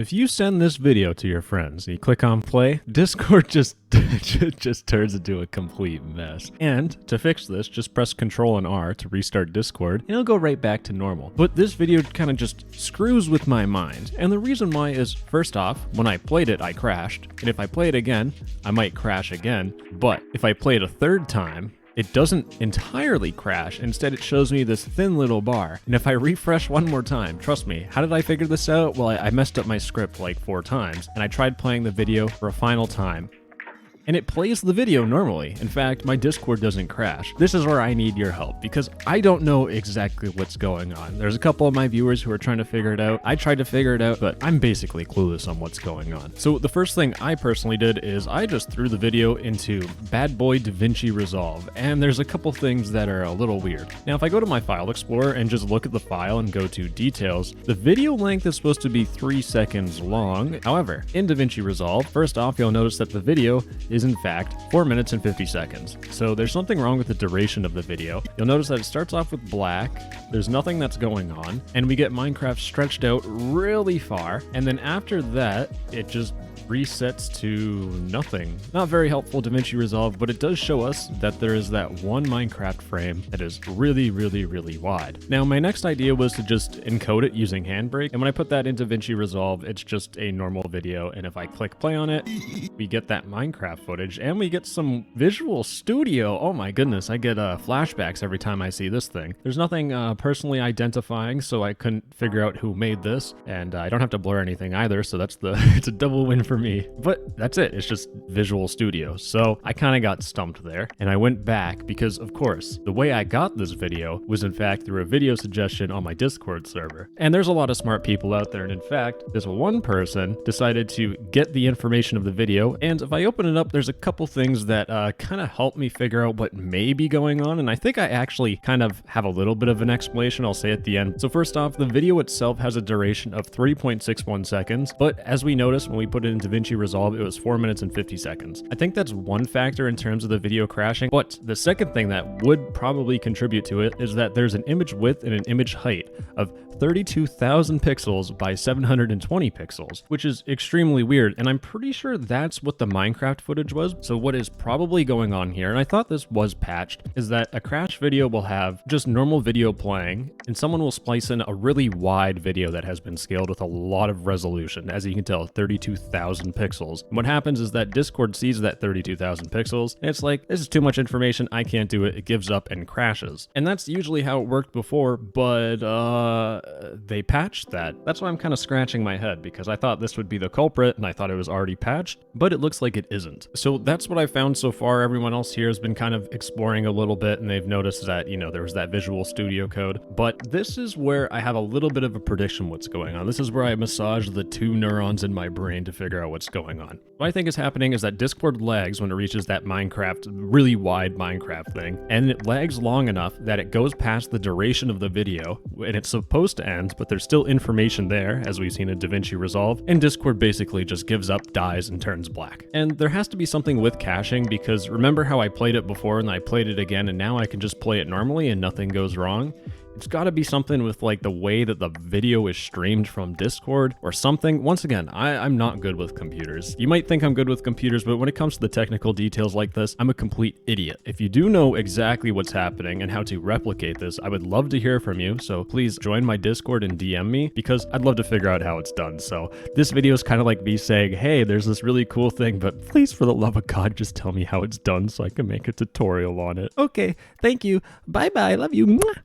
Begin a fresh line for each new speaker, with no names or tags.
If you send this video to your friends and you click on play, Discord just turns into a complete mess. And to fix this, just press Ctrl and R to restart Discord, and it'll go right back to normal. But this video kind of just screws with my mind. And the reason why is, first off, when I played it, I crashed. And if I play it again, I might crash again. But if I play it a third time, it doesn't entirely crash. Instead, it shows me this thin little bar. And if I refresh one more time, trust me, how did I figure this out? Well, I messed up my script like 4 times, and I tried playing the video for a final time, and it plays the video normally. In fact, my Discord doesn't crash. This is where I need your help, because I don't know exactly what's going on. There's a couple of my viewers who are trying to figure it out. I tried to figure it out, but I'm basically clueless on what's going on. So the first thing I personally did is I just threw the video into Bad Boy DaVinci Resolve, and there's a couple things that are a little weird. Now, if I go to my file explorer and just look at the file and go to details, the video length is supposed to be 3 seconds long. However, in DaVinci Resolve, first off, you'll notice that the video is in fact 4 minutes and 50 seconds. So there's something wrong with the duration of the video. You'll notice that it starts off with black, there's nothing that's going on, and we get Minecraft stretched out really far, and then after that, it just resets to nothing. Not very helpful, DaVinci Resolve, but it does show us that there is that one Minecraft frame that is really wide. Now, my next idea was to just encode it using Handbrake, and when I put that into DaVinci Resolve, it's just a normal video, and if I click play on it, we get that Minecraft footage, and we get some Visual Studio. Oh my goodness, I get flashbacks every time I see this thing. There's nothing personally identifying, so I couldn't figure out who made this, and I don't have to blur anything either, so that's it's a double win for me. But that's it, it's just Visual Studio. So I kind of got stumped there, and I went back because, of course, the way I got this video was in fact through a video suggestion on my Discord server. And there's a lot of smart people out there, and in fact, this one person decided to get the information of the video, and if I open it up, there's a couple things that kind of help me figure out what may be going on, and I think I actually kind of have a little bit of an explanation I'll say at the end. So first off, the video itself has a duration of 3.61 seconds, but as we noticed when we put it into DaVinci Resolve, it was 4 minutes and 50 seconds. I think that's one factor in terms of the video crashing, but the second thing that would probably contribute to it is that there's an image width and an image height of 32,000 pixels by 720 pixels, which is extremely weird, and I'm pretty sure that's what the Minecraft footage was. So what is probably going on here, and I thought this was patched, is that a crash video will have just normal video playing, and someone will splice in a really wide video that has been scaled with a lot of resolution. As you can tell, 32,000 pixels. And what happens is that Discord sees that 32,000 pixels, and it's like, this is too much information, I can't do it, it gives up and crashes. And that's usually how it worked before, but they patched that. That's why I'm kind of scratching my head, because I thought this would be the culprit, and I thought it was already patched, but it looks like it isn't. So that's what I found so far. Everyone else here has been kind of exploring a little bit, and they've noticed that, you know, there was that Visual Studio code. But this is where I have a little bit of a prediction what's going on. This is where I massage the 2 neurons in my brain to figure out what's going on. What I think is happening is that Discord lags when it reaches that Minecraft, really wide Minecraft thing, and it lags long enough that it goes past the duration of the video, and it's supposed to end, but there's still information there, as we've seen in DaVinci Resolve, and Discord basically just gives up, dies, and turns black. And there has to be something with caching, because remember how I played it before and I played it again, and now I can just play it normally and nothing goes wrong? It's got to be something with like the way that the video is streamed from Discord or something. Once again, I'm not good with computers. You might think I'm good with computers, but when it comes to the technical details like this, I'm a complete idiot. If you do know exactly what's happening and how to replicate this, I would love to hear from you. So please join my Discord and DM me, because I'd love to figure out how it's done. So this video is kind of like me saying, hey, there's this really cool thing, but please, for the love of God, just tell me how it's done so I can make a tutorial on it. Okay, thank you. Bye-bye. Love you. Mwah.